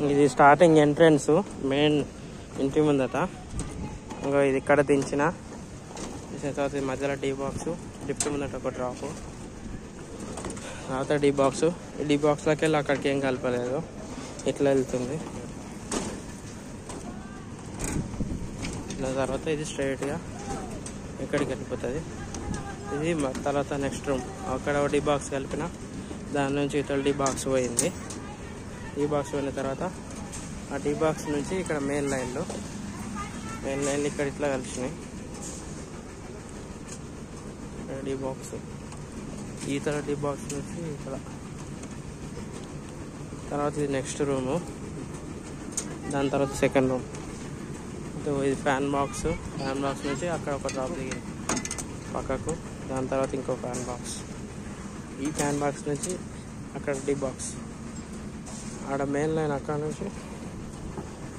ఇది starting entrance main ఇంటి ముందట. ఇంకా ఇది ఇక్కడ దించిన తర్వాత మధ్యలో డీ బాక్స్, లిఫ్ట్ ముందట ఒక డ్రాప్, తర్వాత డీ బాక్స్. ఈ డీ బాక్స్లోకి వెళ్ళి అక్కడికి ఏం కలపలేదు, ఇట్లా వెళ్తుంది. తర్వాత ఇది స్ట్రైట్గా ఇక్కడికి వెళ్ళిపోతుంది. ఇది తర్వాత నెక్స్ట్ రూమ్. అక్కడ డీ బాక్స్ కలిపిన దాని నుంచి ఇతర డీ బాక్స్ పోయింది. డీ బాక్స్ పోయిన తర్వాత ఆ డీ బాక్స్ నుంచి ఇక్కడ మెయిన్ లైన్లు ఇక్కడ ఇట్లా కలిసినాయి. ఇక్కడ డీ బాక్స్, ఇతర డీ బాక్స్ నుంచి ఇక్కడ. తర్వాత ఇది నెక్స్ట్ రూము, దాని తర్వాత సెకండ్ రూమ్. ఇది ఫ్యాన్ బాక్స్ నుంచి అక్కడ ఒక డ్రాప్ దిగింది పక్కకు. దాని తర్వాత ఇంకో ఫ్యాన్ బాక్స్, ఈ ఫ్యాన్ బాక్స్ నుంచి అక్కడ డీ బాక్స్. ఆడ మెయిన్ లైన్ అక్కడ నుంచి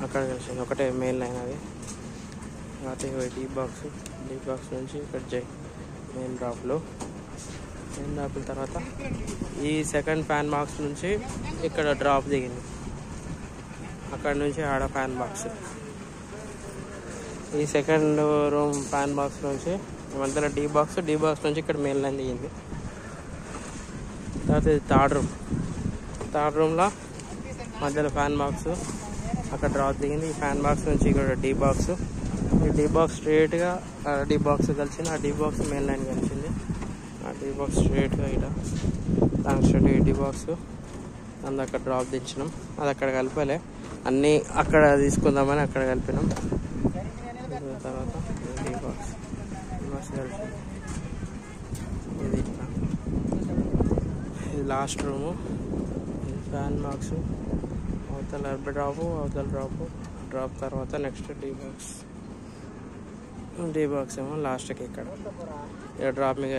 అక్కడ కలిసింది, ఒకటే మెయిన్ లైన్ అది. తర్వాత డీ బాక్స్ నుంచి ఇక్కడ మెయిన్ డ్రాప్లో తర్వాత ఈ సెకండ్ ఫ్యాన్ బాక్స్ నుంచి ఇక్కడ డ్రాప్ దిగింది, అక్కడ నుంచి ఆడ ఫ్యాన్ బాక్స్. ఈ సెకండ్ రూమ్ ఫ్యాన్ బాక్స్ నుంచి మధ్యలో డీ బాక్స్ నుంచి ఇక్కడ మెయిన్ లైన్ దిగింది. తర్వాత ఇది థర్డ్ రూమ్లో మధ్యలో ఫ్యాన్ బాక్స్, అక్కడ డ్రాప్ దిగింది. ఈ ఫ్యాన్ బాక్స్ నుంచి ఇక్కడ డీ బాక్స్, ఈ డీ బాక్స్ స్ట్రైట్గా డీ బాక్స్ కలిసింది. ఆ డీ బాక్స్ మెయిన్ లైన్ కలిసింది. ఆ డీ బాక్స్ స్ట్రైట్గా ఇక్కడ దాని స్ట్రైట్ డీ బాక్స్ అందు అక్కడ డ్రాప్ దించినాం. అది అక్కడ కలిపలే, అన్నీ అక్కడ తీసుకుందామని అక్కడ కలిపినాం. తర్వాత డీ బాక్స్ కలిసి ఇది ఇట్లా. ఇది లాస్ట్ రూము, ఇది ఫ్యాన్ బాక్స్, అవతల డ్రాప్ తర్వాత నెక్స్ట్ డీ బాక్స్ ఏమో లాస్ట్కి ఇక్కడ డ్రాప్ మీద